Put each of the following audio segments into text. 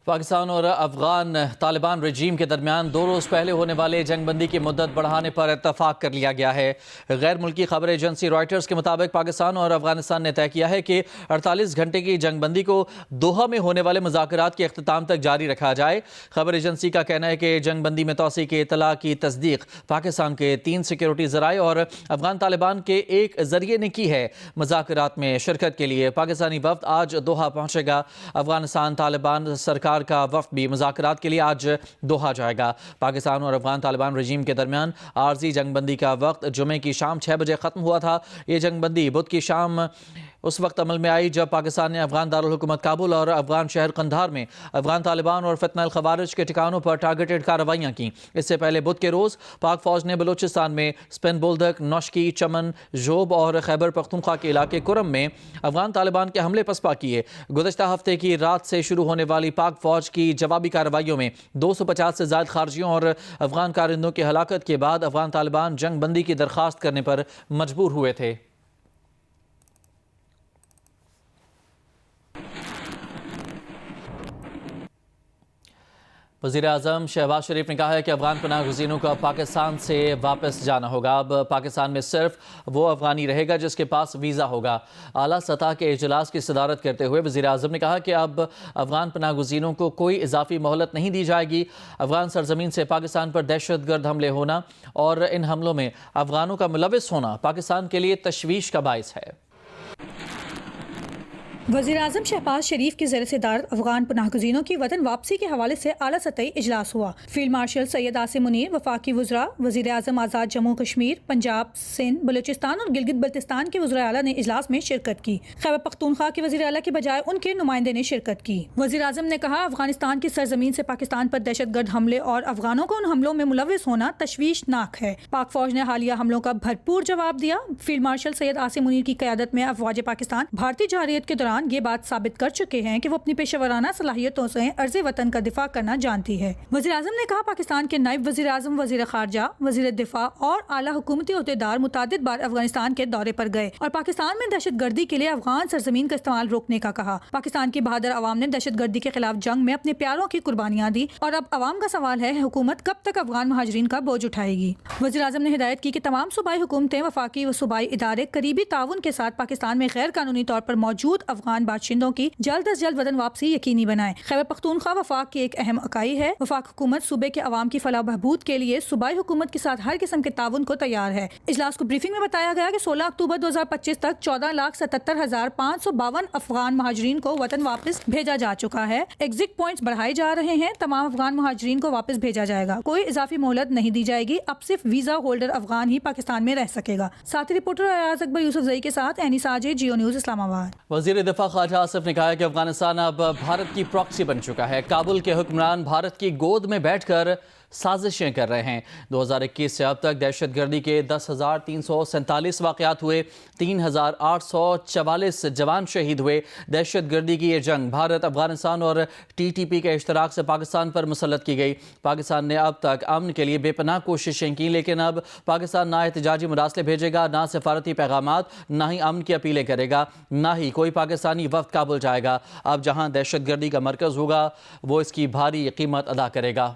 پاکستان اور افغان طالبان رجیم کے درمیان 2 روز پہلے ہونے والے جنگ بندی کی مدت بڑھانے پر اتفاق کر لیا گیا ہے۔ غیر ملکی خبر ایجنسی رائٹرز کے مطابق پاکستان اور افغانستان نے طے کیا ہے کہ 48 گھنٹے کی جنگ بندی کو دوحہ میں ہونے والے مذاکرات کے اختتام تک جاری رکھا جائے۔ خبر ایجنسی کا کہنا ہے کہ جنگ بندی میں توسیع کی اطلاع کی تصدیق پاکستان کے 3 سیکیورٹی ذرائع اور افغان طالبان کے ایک ذریعے نے کی ہے۔ مذاکرات میں شرکت کے لیے پاکستانی وفد آج دوحہ پہنچے گا۔ افغانستان طالبان سرکار کا وفد بھی مذاکرات کے لیے آج دوحہ جائے گا۔ پاکستان اور افغان طالبان رجیم کے درمیان عارضی جنگ بندی کا وقت جمعے کی شام 6 بجے ختم ہوا تھا۔ یہ جنگ بندی بدھ کی شام اس وقت عمل میں آئی جب پاکستان نے افغان دارالحکومت کابل اور افغان شہر قندھار میں افغان طالبان اور فتنہ الخوارج کے ٹھکانوں پر ٹارگیٹڈ کارروائیاں کیں۔ اس سے پہلے بدھ کے روز پاک فوج نے بلوچستان میں سپن بولدک، نوشکی، چمن، جوب اور خیبر پختونخوا کے علاقے کرم میں افغان طالبان کے حملے پسپا کیے۔ گزشتہ ہفتے کی رات سے شروع ہونے والی پاک فوج کی جوابی کارروائیوں میں 250 سے زائد خارجیوں اور افغان کارندوں کی ہلاکت کے بعد افغان طالبان جنگ بندی کی درخواست کرنے پر مجبور ہوئے تھے۔ وزیراعظم شہباز شریف نے کہا ہے کہ افغان پناہ گزینوں کو اب پاکستان سے واپس جانا ہوگا۔ اب پاکستان میں صرف وہ افغانی رہے گا جس کے پاس ویزا ہوگا۔ اعلیٰ سطح کے اجلاس کی صدارت کرتے ہوئے وزیراعظم نے کہا کہ اب افغان پناہ گزینوں کو کوئی اضافی مہلت نہیں دی جائے گی۔ افغان سرزمین سے پاکستان پر دہشت گرد حملے ہونا اور ان حملوں میں افغانوں کا ملوث ہونا پاکستان کے لیے تشویش کا باعث ہے۔ وزیراعظم شہباز شریف کی زیر صدارت افغان پناہ گزینوں کی وطن واپسی کے حوالے سے اعلیٰ سطحی اجلاس ہوا۔ فیلڈ مارشل سید عاصم منیر، وفاقی وزراء، وزیر اعظم آزاد جموں کشمیر، پنجاب، سندھ، بلوچستان اور گلگت بلتستان کے وزراء اعلیٰ نے اجلاس میں شرکت کی۔ خیبر پختونخوا کے وزیر اعلیٰ کی بجائے ان کے نمائندے نے شرکت کی۔ وزیر اعظم نے کہا افغانستان کی سرزمین سے پاکستان پر دہشت گرد حملے اور افغانوں کو ان حملوں میں ملوث ہونا تشویشناک ہے۔ پاک فوج نے حالیہ حملوں کا بھرپور جواب دیا۔ فیلڈ مارشل سید عاصم منیر کی قیادت میں افواج پاکستان بھارتی جارحیت کے دوران یہ بات ثابت کر چکے ہیں کہ وہ اپنی پیشہ ورانہ صلاحیتوں سے عرض وطن کا دفاع کرنا جانتی ہے۔ وزیر اعظم نے کہا پاکستان کے نائب وزیر اعظم، وزیر خارجہ، وزیر دفاع اور اعلیٰ حکومتی عہدیدار متعدد بار افغانستان کے دورے پر گئے اور پاکستان میں دہشت گردی کے لیے افغان سرزمین کا استعمال روکنے کا کہا۔ پاکستان کی بہادر عوام نے دہشت گردی کے خلاف جنگ میں اپنے پیاروں کی قربانیاں دی اور اب عوام کا سوال ہے حکومت کب تک افغان مہاجرین کا بوجھ اٹھائے گی۔ وزیر اعظم نے ہدایت کی کہ تمام صوبائی حکومتیں، وفاقی و صوبائی ادارے قریبی تعاون کے ساتھ پاکستان میں غیر قانونی طور پر موجود افغان باشندوں کی جلد از جلد وطن واپسی یقینی بنائیں۔ خیبر پختونخوا وفاق کی ایک اہم اکائی ہے۔ وفاق حکومت صوبے کے عوام کی فلاح و بہبود کے لیے صوبائی حکومت کے ساتھ ہر قسم کے تعاون کو تیار ہے۔ اجلاس کو بریفنگ میں بتایا گیا کہ 16 اکتوبر 2025 تک 14,77,552 افغان مہاجرین کو وطن واپس بھیجا جا چکا ہے۔ ایگزٹ پوائنٹس بڑھائے جا رہے ہیں۔ تمام افغان مہاجرین کو واپس بھیجا جائے گا۔ کوئی اضافی مہلت نہیں دی جائے گی۔ اب صرف ویزا ہولڈر افغان ہی پاکستان میں رہ سکے گا۔ ساتھی رپورٹر ایاز اکبر یوسف زئی کے ساتھ اینیس آجے، جیو نیوز، اسلام آباد۔ وزیر دفاع خواجہ آصف نے کہا کہ افغانستان اب بھارت کی پراکسی بن چکا ہے۔ کابل کے حکمران بھارت کی گود میں بیٹھ کر سازشیں کر رہے ہیں۔ 2021 سے اب تک دہشت گردی کے 10,347 واقعات ہوئے، 3,844 جوان شہید ہوئے۔ دہشت گردی کی یہ جنگ بھارت، افغانستان اور TTP کے اشتراک سے پاکستان پر مسلط کی گئی۔ پاکستان نے اب تک امن کے لیے بے پناہ کوششیں کی، لیکن اب پاکستان نہ احتجاجی مراسلے بھیجے گا، نہ سفارتی پیغامات، نہ ہی امن کی اپیلیں کرے گا، نہ ہی کوئی پاکستانی وفد کابل جائے گا۔ اب جہاں دہشت گردی کا مرکز ہوگا وہ اس کی بھاری قیمت ادا کرے گا۔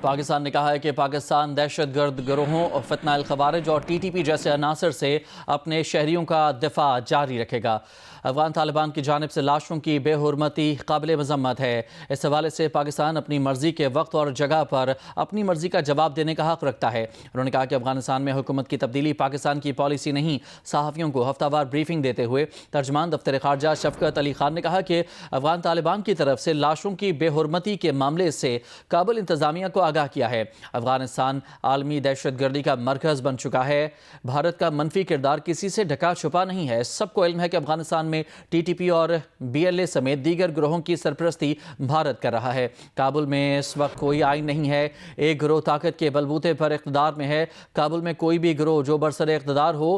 پاکستان نے کہا ہے کہ پاکستان دہشت گرد گروہوں، فتنہ الخوارج اور TTP جیسے عناصر سے اپنے شہریوں کا دفاع جاری رکھے گا۔ افغان طالبان کی جانب سے لاشوں کی بے حرمتی قابل مذمت ہے۔ اس حوالے سے پاکستان اپنی مرضی کے وقت اور جگہ پر اپنی مرضی کا جواب دینے کا حق رکھتا ہے۔ انہوں نے کہا کہ افغانستان میں حکومت کی تبدیلی پاکستان کی پالیسی نہیں۔ صحافیوں کو ہفتہ وار بریفنگ دیتے ہوئے ترجمان دفتر خارجہ شفقت علی خان نے کہا کہ افغان طالبان کی طرف سے لاشوں کی بے حرمتی کے معاملے سے کابل انتظامیہ کو آگاہ کیا ہے۔ افغانستان عالمی دہشت گردی کا مرکز بن چکا ہے۔ بھارت کا منفی کردار کسی سے ڈھکا چھپا نہیں ہے۔ سب کو علم ہے کہ افغانستان میں TTP اور BLA سمیت دیگر گروہوں کی سرپرستی بھارت کر رہا ہے۔ کابل میں اس وقت کوئی آئین نہیں ہے۔ ایک گروہ طاقت کے بلبوتے پر اقتدار میں ہے۔ کابل میں کوئی بھی گروہ جو برسر اقتدار ہو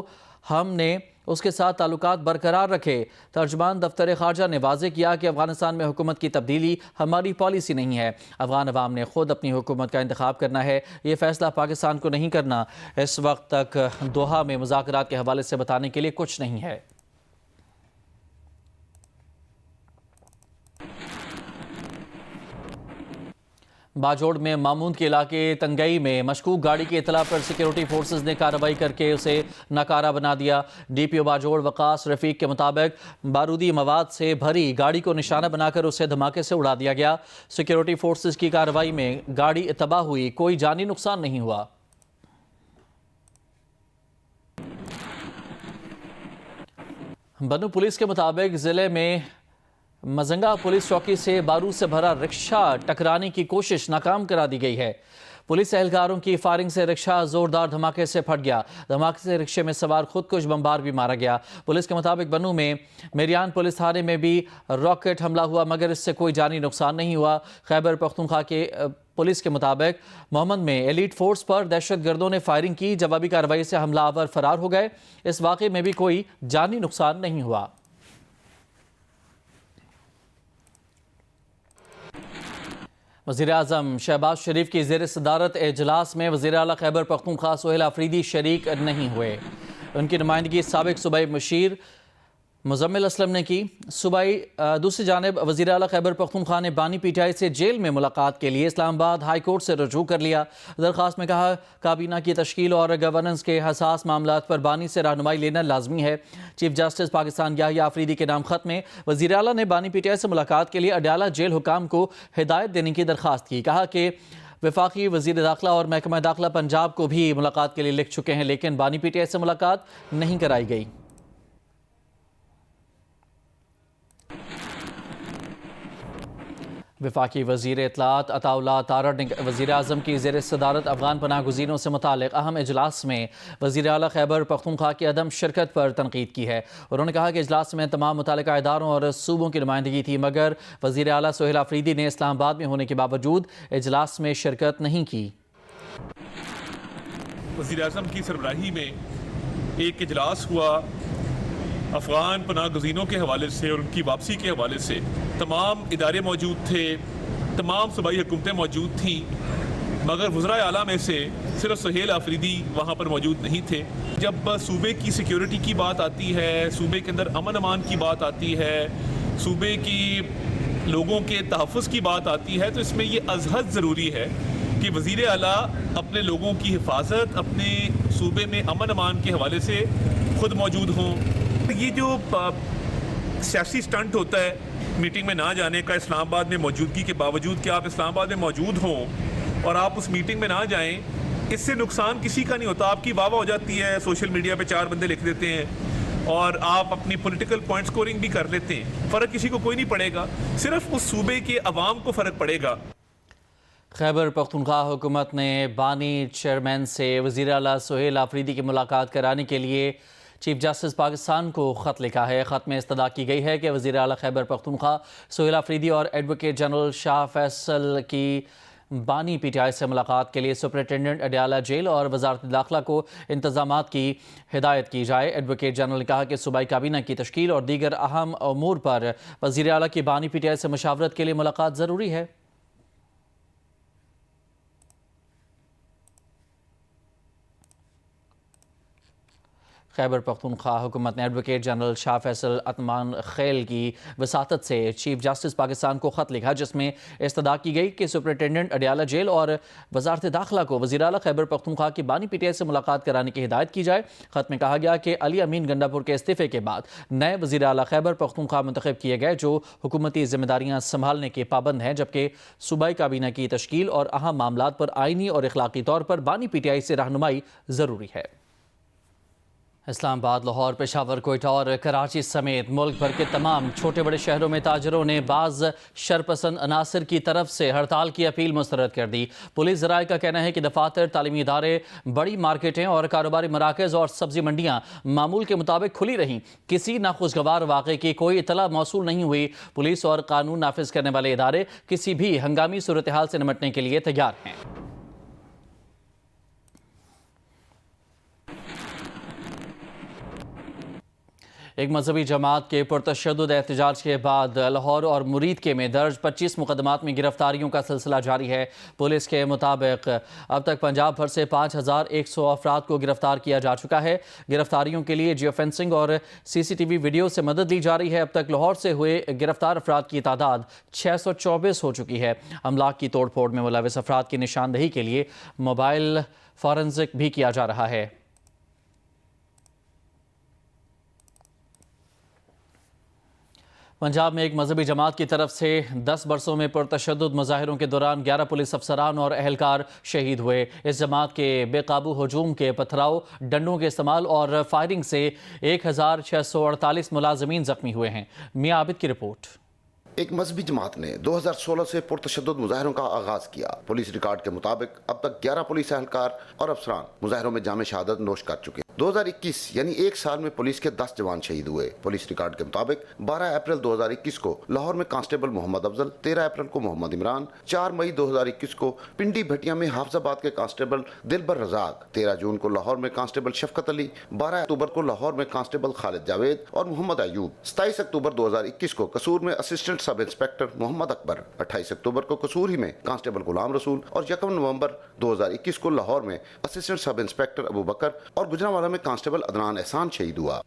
ہم نے اس کے ساتھ تعلقات برقرار رکھے۔ ترجمان دفتر خارجہ نے واضح کیا کہ افغانستان میں حکومت کی تبدیلی ہماری پالیسی نہیں ہے۔ افغان عوام نے خود اپنی حکومت کا انتخاب کرنا ہے، یہ فیصلہ پاکستان کو نہیں کرنا۔ اس وقت تک دوحہ میں مذاکرات کے حوالے سے بتانے کے لیے کچھ نہیں ہے۔ باجوڑ میں ماموند کے علاقے تنگئی میں مشکوک گاڑی کی اطلاع پر سیکیورٹی فورسز نے کارروائی کر کے اسے ناکارہ بنا دیا۔ ڈی پی او باجوڑ وقاص رفیق کے مطابق بارودی مواد سے بھری گاڑی کو نشانہ بنا کر اسے دھماکے سے اڑا دیا گیا۔ سیکیورٹی فورسز کی کارروائی میں گاڑی تباہ ہوئی، کوئی جانی نقصان نہیں ہوا۔ بنو پولیس کے مطابق ضلع میں مزنگا پولیس چوکی سے بارود سے بھرا رکشہ ٹکرانے کی کوشش ناکام کرا دی گئی ہے۔ پولیس اہلکاروں کی فائرنگ سے رکشہ زوردار دھماکے سے پھٹ گیا۔ دھماکے سے رکشے میں سوار خودکش بمبار بھی مارا گیا۔ پولیس کے مطابق بنو میں میریان پولیس تھانے میں بھی راکٹ حملہ ہوا مگر اس سے کوئی جانی نقصان نہیں ہوا۔ خیبر پختونخوا کے پولیس کے مطابق محمد میں ایلیٹ فورس پر دہشت گردوں نے فائرنگ کی، جوابی کارروائی سے حملہ آور فرار ہو گئے۔ اس واقعے میں بھی کوئی جانی نقصان نہیں ہوا۔ وزیراعظم شہباز شریف کی زیر صدارت اجلاس میں وزیر اعلیٰ خیبر پختونخوا سہیل آفریدی شریک نہیں ہوئے۔ ان کی نمائندگی سابق صوبائی مشیر مزمل اسلم نے کی۔ دوسری جانب وزیر اعلیٰ خیبر پختونخوا نے بانی پی ٹی آئی سے جیل میں ملاقات کے لیے اسلام آباد ہائی کورٹ سے رجوع کر لیا۔ درخواست میں کہا کابینہ کی تشکیل اور گورننس کے حساس معاملات پر بانی سے رہنمائی لینا لازمی ہے۔ چیف جسٹس پاکستان یحییٰ آفریدی کے نام خط میں وزیر اعلیٰ نے بانی پی ٹی آئی سے ملاقات کے لیے اڈیالہ جیل حکام کو ہدایت دینے کی درخواست کی۔ کہا کہ وفاقی وزیر داخلہ اور محکمہ داخلہ پنجاب کو بھی ملاقات کے لیے لکھ چکے ہیں لیکن بانی پی ٹی آئی سے ملاقات نہیں کرائی گئی۔ وفاقی وزیر اطلاعات عطا اللہ تارڑ نے وزیر اعظم کی زیر صدارت افغان پناہ گزینوں سے متعلق اہم اجلاس میں وزیر اعلیٰ خیبر پختونخوا کی عدم شرکت پر تنقید کی ہے۔ انہوں نے کہا کہ اجلاس میں تمام متعلقہ اداروں اور صوبوں کی نمائندگی تھی مگر وزیر اعلیٰ سہیل آفریدی نے اسلام آباد میں ہونے کے باوجود اجلاس میں شرکت نہیں کی۔ وزیر اعظم کی سربراہی میں ایک اجلاس ہوا افغان پناہ گزینوں کے حوالے سے اور ان کی واپسی کے حوالے سے۔ تمام ادارے موجود تھے، تمام صوبائی حکومتیں موجود تھیں مگر وزرائے اعلیٰ میں سے صرف سہیل آفریدی وہاں پر موجود نہیں تھے۔ جب صوبے کی سیکیورٹی کی بات آتی ہے، صوبے کے اندر امن امان کی بات آتی ہے، صوبے کی لوگوں کے تحفظ کی بات آتی ہے تو اس میں یہ ازحد ضروری ہے کہ وزیر اعلیٰ اپنے لوگوں کی حفاظت، اپنے صوبے میں امن امان کے حوالے سے خود موجود ہوں۔ یہ جو سیاسی سٹنٹ ہوتا ہے میٹنگ میں نہ جانے کا اسلام آباد میں موجودگی کے باوجود کہ آپ اسلام آباد میں موجود ہوں اور آپ اس میٹنگ میں نہ جائیں، اس سے نقصان کسی کا نہیں ہوتا۔ آپ کی واہ واہ ہو جاتی ہے، سوشل میڈیا پہ 4 بندے لکھ دیتے ہیں اور آپ اپنی پولیٹیکل پوائنٹ سکورنگ بھی کر لیتے ہیں، فرق کسی کو کوئی نہیں پڑے گا، صرف اس صوبے کے عوام کو فرق پڑے گا۔ خیبر پختونخوا حکومت نے بانی چیئرمین سے وزیر اعلیٰ سہیل آفریدی کی ملاقات کرانے کے لیے چیف جسٹس پاکستان کو خط لکھا ہے۔ خط میں استدعا کی گئی ہے کہ وزیر اعلیٰ خیبر پختونخوا سہیل آفریدی اور ایڈوکیٹ جنرل شاہ فیصل کی بانی پی ٹی آئی سے ملاقات کے لیے سپرنٹینڈنٹ اڈیالہ جیل اور وزارت داخلہ کو انتظامات کی ہدایت کی جائے۔ ایڈوکیٹ جنرل نے کہا کہ صوبائی کابینہ کی تشکیل اور دیگر اہم امور پر وزیر اعلیٰ کی بانی پی ٹی آئی سے مشاورت کے لیے ملاقات ضروری ہے۔ خیبر پختونخوا حکومت نے ایڈوکیٹ جنرل شاہ فیصل اتمان خیل کی وساطت سے چیف جسٹس پاکستان کو خط لکھا جس میں استدعا کی گئی کہ سپرنٹینڈنٹ اڈیالہ جیل اور وزارت داخلہ کو وزیر اعلیٰ خیبر پختونخوا کی بانی پی ٹی آئی سے ملاقات کرانے کی ہدایت کی جائے۔ خط میں کہا گیا کہ علی امین گنڈا پور کے استعفے کے بعد نئے وزیر اعلیٰ خیبر پختونخوا منتخب کیے گئے جو حکومتی ذمہ داریاں سنبھالنے کے پابند ہیں جبکہ صوبائی کابینہ کی تشکیل اور اہم معاملات پر آئینی اور اخلاقی طور پر بانی پی ٹی آئی سے رہنمائی ضروری ہے۔ اسلام آباد، لاہور، پشاور، کوئٹہ اور کراچی سمیت ملک بھر کے تمام چھوٹے بڑے شہروں میں تاجروں نے بعض شرپسند عناصر کی طرف سے ہڑتال کی اپیل مسترد کر دی۔ پولیس ذرائع کا کہنا ہے کہ دفاتر، تعلیمی ادارے، بڑی مارکیٹیں اور کاروباری مراکز اور سبزی منڈیاں معمول کے مطابق کھلی رہیں۔ کسی ناخوشگوار واقعے کی کوئی اطلاع موصول نہیں ہوئی۔ پولیس اور قانون نافذ کرنے والے ادارے کسی بھی ہنگامی صورتحال سے نمٹنے کے لیے تیار ہیں۔ ایک مذہبی جماعت کے پرتشدد احتجاج کے بعد لاہور اور مرید میں درج 25 مقدمات میں گرفتاریوں کا سلسلہ جاری ہے۔ پولیس کے مطابق اب تک پنجاب بھر سے 5100 افراد کو گرفتار کیا جا چکا ہے۔ گرفتاریوں کے لیے جیو فینسنگ اور CCTV ویڈیو سے مدد لی جا رہی ہے۔ اب تک لاہور سے ہوئے گرفتار افراد کی تعداد 624 ہو چکی ہے۔ املاک کی توڑ پھوڑ میں ملوث افراد کی نشاندہی کے لیے موبائل فورنزک بھی کیا جا رہا ہے۔ پنجاب میں ایک مذہبی جماعت کی طرف سے 10 برسوں میں پرتشدد مظاہروں کے دوران 11 پولیس افسران اور اہلکار شہید ہوئے۔ اس جماعت کے بے قابو ہجوم کے پتھراؤ، ڈنڈوں کے استعمال اور فائرنگ سے 1648 ملازمین زخمی ہوئے ہیں۔ میاں عابد کی رپورٹ۔ ایک مذہبی جماعت نے 2016 سے پرتشدد مظاہروں کا آغاز کیا۔ پولیس ریکارڈ کے مطابق اب تک 11 پولیس اہلکار اور افسران مظاہروں میں جام شہادت نوش کر چکے ہیں۔ 2021 یعنی ایک سال میں پولیس کے 10 جوان شہید ہوئے۔ پولیس ریکارڈ کے مطابق 12 اپریل 2021 کو لاہور میں کانسٹیبل محمد افضل، 13 اپریل کو محمد عمران، 4 مئی 2021 کو پنڈی بھٹیا میں حافظ آباد کے کانسٹیبل دلبر رزاق، 13 جون کو لاہور میں کانسٹیبل شفقت علی، 12 اکتوبر کو لاہور میں کانسٹیبل خالد جاوید اور محمد ایوب، 27 اکتوبر 2021 کو قصور میں اسسٹنٹ سب انسپیکٹر محمد اکبر، 28 اکتوبر کو قصور ہی میں کانسٹیبل غلام رسول اور 1 نومبر 2021 کو لاہور میں اسسٹنٹ سب انسپیکٹر ابو بکر اور گجرانوالہ میں کانسٹیبل عدنان احسان شہید ہوا۔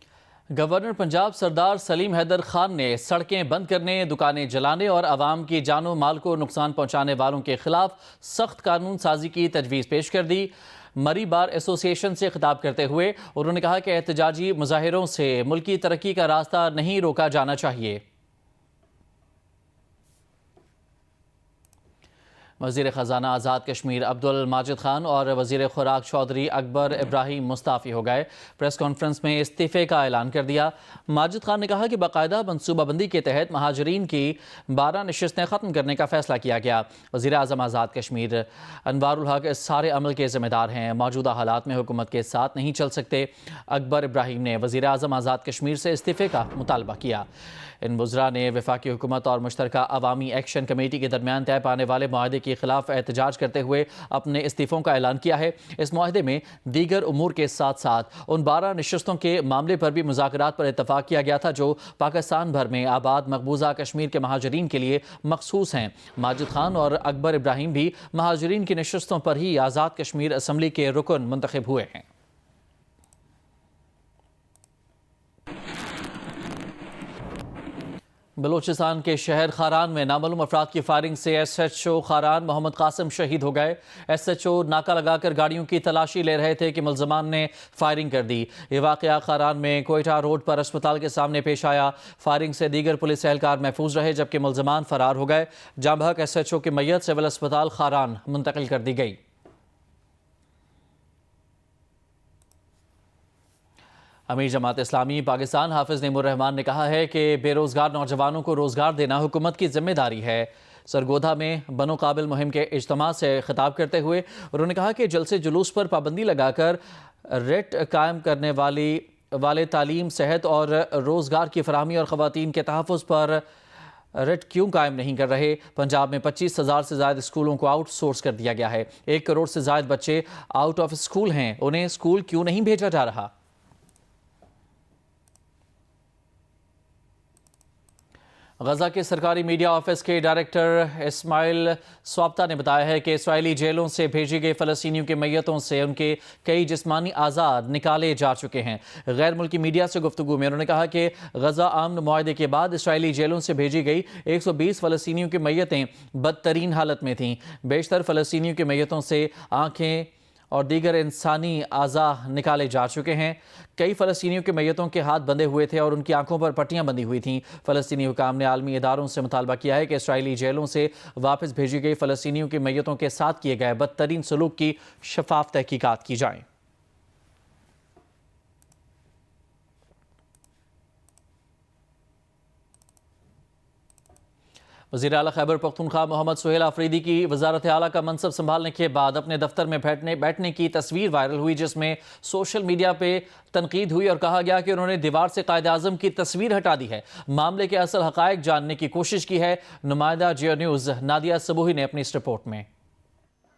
گورنر پنجاب سردار سلیم حیدر خان نے سڑکیں بند کرنے، دکانیں جلانے اور عوام کی جان و مال کو نقصان پہنچانے والوں کے خلاف سخت قانون سازی کی تجویز پیش کر دی۔ مری بار ایسوسی ایشن سے خطاب کرتے ہوئے انہوں نے کہا کہ احتجاجی مظاہروں سے ملکی ترقی کا راستہ نہیں روکا جانا چاہیے۔ وزیر خزانہ آزاد کشمیر عبدالماجد خان اور وزیر خوراک چودھری اکبر ابراہیم مستعفی ہو گئے۔ پریس کانفرنس میں استعفے کا اعلان کر دیا۔ ماجد خان نے کہا کہ باقاعدہ منصوبہ بندی کے تحت مہاجرین کی 12 نشستیں ختم کرنے کا فیصلہ کیا گیا۔ وزیر اعظم آزاد کشمیر انوار الحق اس سارے عمل کے ذمہ دار ہیں، موجودہ حالات میں حکومت کے ساتھ نہیں چل سکتے۔ اکبر ابراہیم نے وزیر اعظم آزاد کشمیر سے استعفے کا مطالبہ کیا۔ ان وزراء نے وفاقی حکومت اور مشترکہ عوامی ایکشن کمیٹی کے درمیان طے پانے والے معاہدے کے خلاف احتجاج کرتے ہوئے اپنے استعفوں کا اعلان کیا ہے۔ اس معاہدے میں دیگر امور کے ساتھ ساتھ ان 12 نشستوں کے معاملے پر بھی مذاکرات پر اتفاق کیا گیا تھا جو پاکستان بھر میں آباد مقبوضہ کشمیر کے مہاجرین کے لیے مخصوص ہیں۔ ماجد خان اور اکبر ابراہیم بھی مہاجرین کی نشستوں پر ہی آزاد کشمیر اسمبلی کے رکن منتخب ہوئے ہیں۔ بلوچستان کے شہر خاران میں نامعلوم افراد کی فائرنگ سے SHO خاران محمد قاسم شہید ہو گئے۔ SHO ناکہ لگا کر گاڑیوں کی تلاشی لے رہے تھے کہ ملزمان نے فائرنگ کر دی۔ یہ واقعہ خاران میں کوئٹہ روڈ پر اسپتال کے سامنے پیش آیا۔ فائرنگ سے دیگر پولیس اہلکار محفوظ رہے جبکہ ملزمان فرار ہو گئے۔ جاں بحق SHO کی میت سول اسپتال خاران منتقل کر دی گئی۔ امیر جماعت اسلامی پاکستان حافظ نعیم الرحمان نے کہا ہے کہ بے روزگار نوجوانوں کو روزگار دینا حکومت کی ذمہ داری ہے۔ سرگودھا میں بنو قابل مہم کے اجتماع سے خطاب کرتے ہوئے انہوں نے کہا کہ جلسے جلوس پر پابندی لگا کر ریٹ قائم کرنے والے تعلیم، صحت اور روزگار کی فراہمی اور خواتین کے تحفظ پر ریٹ کیوں قائم نہیں کر رہے۔ پنجاب میں 25,000 سے زائد اسکولوں کو آؤٹ سورس کر دیا گیا ہے۔ 1 کروڑ سے زائد بچے آؤٹ آف اسکول ہیں، انہیں اسکول کیوں نہیں بھیجا جا رہا۔ غزہ کے سرکاری میڈیا آفس کے ڈائریکٹر اسماعیل سوابتہ نے بتایا ہے کہ اسرائیلی جیلوں سے بھیجی گئی فلسطینیوں کی میتوں سے ان کے کئی جسمانی اعضاء نکالے جا چکے ہیں۔ غیر ملکی میڈیا سے گفتگو میں انہوں نے کہا کہ غزہ امن معاہدے کے بعد اسرائیلی جیلوں سے بھیجی گئی 120 فلسطینیوں کی میتیں بدترین حالت میں تھیں۔ بیشتر فلسطینیوں کی میتوں سے آنکھیں اور دیگر انسانی اعضاء نکالے جا چکے ہیں۔ کئی فلسطینیوں کے میتوں کے ہاتھ بندھے ہوئے تھے اور ان کی آنکھوں پر پٹیاں بندھی ہوئی تھیں۔ فلسطینی حکام نے عالمی اداروں سے مطالبہ کیا ہے کہ اسرائیلی جیلوں سے واپس بھیجی گئی فلسطینیوں کی میتوں کے ساتھ کیے گئے بدترین سلوک کی شفاف تحقیقات کی جائیں۔ وزیر اعلیٰ خیبر پختونخوا محمد سہیل آفریدی کی وزارت اعلیٰ کا منصب سنبھالنے کے بعد اپنے دفتر میں بیٹھنے کی تصویر وائرل ہوئی جس میں سوشل میڈیا پہ تنقید ہوئی اور کہا گیا کہ انہوں نے دیوار سے قائد اعظم کی تصویر ہٹا دی ہے۔ معاملے کے اصل حقائق جاننے کی کوشش کی ہے۔ نمائندہ جیو نیوز نادیہ صبوحی نے اپنی اس رپورٹ میں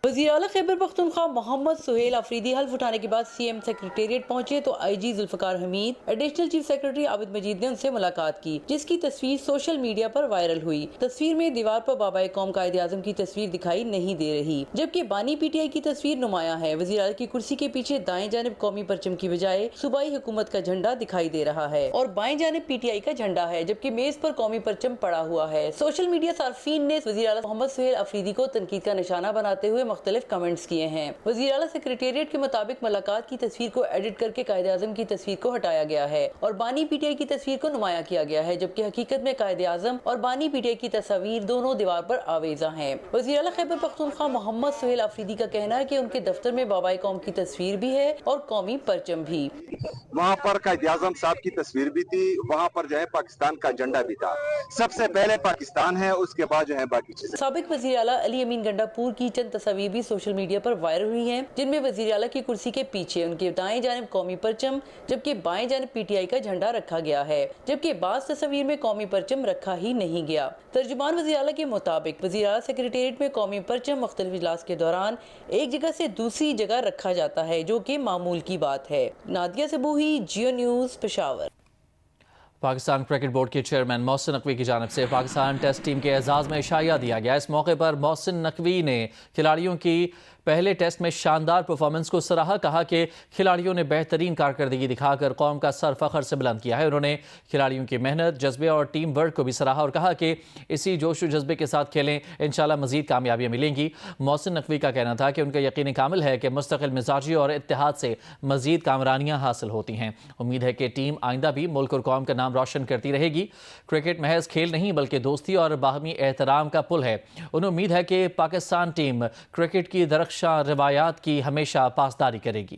وزیر اعلیٰ خیبر پختونخوا محمد سہیل آفریدی حلف اٹھانے کے بعد سی ایم سیکریٹریٹ پہنچے تو آئی جی ذوالفقار حمید، ایڈیشنل چیف سیکریٹری عابد مجید نے ان سے ملاقات کی، جس کی تصویر سوشل میڈیا پر وائرل ہوئی۔ تصویر میں دیوار پر بابائے قوم قائد اعظم کی تصویر دکھائی نہیں دے رہی، جبکہ بانی پی ٹی آئی کی تصویر نمایاں ہے۔ وزیر اعلیٰ کی کرسی کے پیچھے دائیں جانب قومی پرچم کی بجائے صوبائی حکومت کا جھنڈا دکھائی دے رہا ہے اور بائیں جانب پی ٹی آئی کا جھنڈا ہے، جبکہ میز پر قومی پرچم پڑا ہوا ہے۔ سوشل میڈیا صارفین نے وزیر اعلیٰ محمد سہیل آفریدی کو تنقید کا نشانہ بناتے ہوئے مختلف کمنٹس کیے ہیں۔ وزیر اعلیٰ سیکریٹریٹ کے مطابق ملاقات کی تصویر کو ایڈٹ کر کے قائد اعظم کی تصویر کو ہٹایا گیا ہے اور بانی پی ٹی آئی کی تصویر کو نمایاں کیا گیا ہے، جبکہ حقیقت میں قائد اعظم اور بانی پی ٹی آئی کی تصاویر دونوں دیوار پر آویزاں ہیں۔ وزیر اعلیٰ خیبر پختونخوا محمد سہیل آفریدی کا کہنا ہے کہ ان کے دفتر میں بابائے قوم کی تصویر بھی ہے اور قومی پرچم بھی۔ وہاں پر قائد اعظم صاحب کی تصویر بھی تھی، وہاں پر جو ہے پاکستان کا جھنڈا بھی تھا۔ سب سے پہلے پاکستان ہے، اس کے بعد جو ہے باقی چیزیں۔ سابق وزیر اعلیٰ علی امین گنڈا پور کی چند تصاویر بھی سوشل میڈیا پر وائرل ہوئی ہیں، جن میں وزیر اعلیٰ کی کرسی کے پیچھے ان کے دائیں جانب قومی پرچم جبکہ بائیں جانب پی ٹی آئی کا جھنڈا رکھا گیا ہے، جبکہ بعض تصاویر میں قومی پرچم رکھا ہی نہیں گیا۔ ترجمان وزیر اعلیٰ کے مطابق وزیر اعلیٰ سیکریٹریٹ میں قومی پرچم مختلف اجلاس کے دوران ایک جگہ سے دوسری جگہ رکھا جاتا ہے، جو کہ معمول کی بات ہے۔ Nadia Sabohi, Geo news, Peshawar. Pakistan cricket board کے چیئرمین محسن نقوی کی جانب سے پاکستان ٹیسٹ ٹیم کے اعزاز میں عشائیہ دیا گیا۔ اس موقع پر محسن نقوی نے کھلاڑیوں کی پہلے ٹیسٹ میں شاندار پرفارمنس کو سراہا، کہا کہ کھلاڑیوں نے بہترین کارکردگی دکھا کر قوم کا سر فخر سے بلند کیا ہے۔ انہوں نے کھلاڑیوں کی محنت، جذبے اور ٹیم ورک کو بھی سراہا اور کہا کہ اسی جوش و جذبے کے ساتھ کھیلیں، انشاءاللہ مزید کامیابیاں ملیں گی۔ محسن نقوی کا کہنا تھا کہ ان کا یقین کامل ہے کہ مستقل مزاجی اور اتحاد سے مزید کامرانیاں حاصل ہوتی ہیں۔ امید ہے کہ ٹیم آئندہ بھی ملک اور قوم کا نام روشن کرتی رہے گی۔ کرکٹ محض کھیل نہیں بلکہ دوستی اور باہمی احترام کا پل ہے۔ انہیں امید ہے کہ پاکستان ٹیم کرکٹ کی درخشاں روایات کی ہمیشہ پاسداری کرے گی۔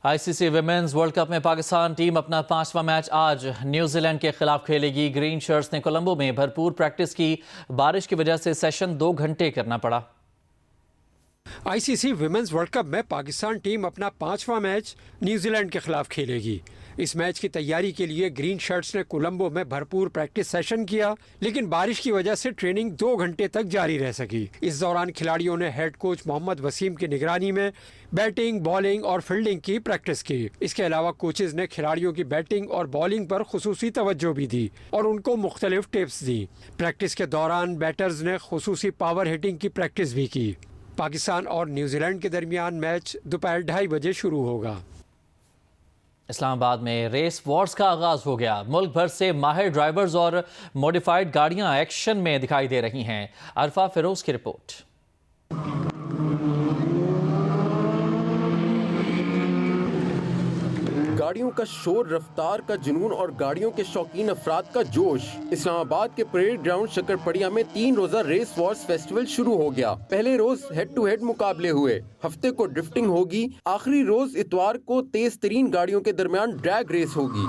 آئی سی سی ویمنز ورلڈ کپ میں پاکستان ٹیم اپنا 5واں میچ آج نیوزی لینڈ کے خلاف کھیلے گی۔ گرین شرٹس نے کولمبو میں بھرپور پریکٹس کی، بارش کی وجہ سے سیشن 2 گھنٹے کرنا پڑا۔ آئی سی سی ویمنز ورلڈ کپ میں پاکستان ٹیم اپنا 5واں میچ نیوزی لینڈ کے خلاف کھیلے گی۔ اس میچ کی تیاری کے لیے گرین شرٹس نے کولمبو میں بھرپور پریکٹس سیشن کیا، لیکن بارش کی وجہ سے ٹریننگ 2 گھنٹے تک جاری رہ سکی۔ اس دوران کھلاڑیوں نے ہیڈ کوچ محمد وسیم کی نگرانی میں بیٹنگ، بالنگ اور فیلڈنگ کی پریکٹس کی۔ اس کے علاوہ کوچز نے کھلاڑیوں کی بیٹنگ اور بالنگ پر خصوصی توجہ بھی دی اور ان کو مختلف ٹپس دی۔ پریکٹس کے دوران بیٹرز نے خصوصی پاور ہٹنگ کی پریکٹس بھی کی۔ پاکستان اور نیوزی لینڈ کے درمیان میچ دوپہر 2:30 بجے شروع ہوگا۔ اسلام آباد میں ریس وارز کا آغاز ہو گیا۔ ملک بھر سے ماہر ڈرائیورز اور موڈیفائڈ گاڑیاں ایکشن میں دکھائی دے رہی ہیں۔ عرفہ فیروز کی رپورٹ۔ گاڑیوں کا شور، رفتار کا جنون اور گاڑیوں کے شوقین افراد کا جوش۔ اسلام آباد کے پریڈ گراؤنڈ شکرپڑیا میں 3 روزہ ریس وارز فیسٹیول شروع ہو گیا۔ پہلے روز ہیڈ ٹو ہیڈ مقابلے ہوئے، ہفتے کو ڈرفٹنگ ہوگی، آخری روز اتوار کو تیز ترین گاڑیوں کے درمیان ڈریگ ریس ہوگی۔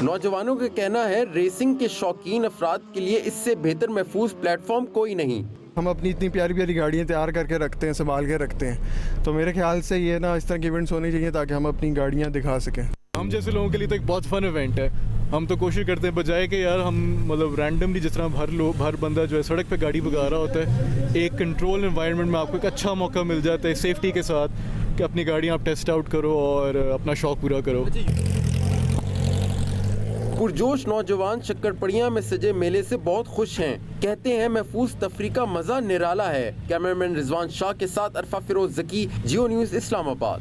نوجوانوں کا کہنا ہے ریسنگ کے شوقین افراد کے لیے اس سے بہتر محفوظ پلیٹ فارم کوئی نہیں۔ ہم اپنی اتنی پیاری پیاری گاڑیاں تیار کر کے رکھتے ہیں، سنبھال کے رکھتے ہیں، تو میرے خیال سے یہ نا اس طرح کے ایونٹس ہونے چاہیے تاکہ ہم اپنی گاڑیاں دکھا سکیں۔ ہم جیسے لوگوں کے لیے تو ایک بہت فن ایونٹ ہے۔ ہم تو کوشش کرتے ہیں بجائے کہ یار ہم مطلب رینڈملی جس طرح ہر بندہ جو ہے سڑک پہ گاڑی بگا رہا ہوتا ہے، ایک کنٹرول انوائرمنٹ میں آپ کو ایک اچھا موقع مل جاتا ہے سیفٹی کے ساتھ کہ اپنی گاڑیاں آپ ٹیسٹ آؤٹ کرو اور اپنا شوق پورا کرو۔ پرجوش نوجوان شکرپڑیا میں سجے میلے سے بہت خوش ہیں، کہتے ہیں محفوظ تفریح کا مزہ نرالا ہے۔ کیمرامین رضوان شاہ کے ساتھ عرفہ فیروز ذکی، جیو نیوز اسلام آباد۔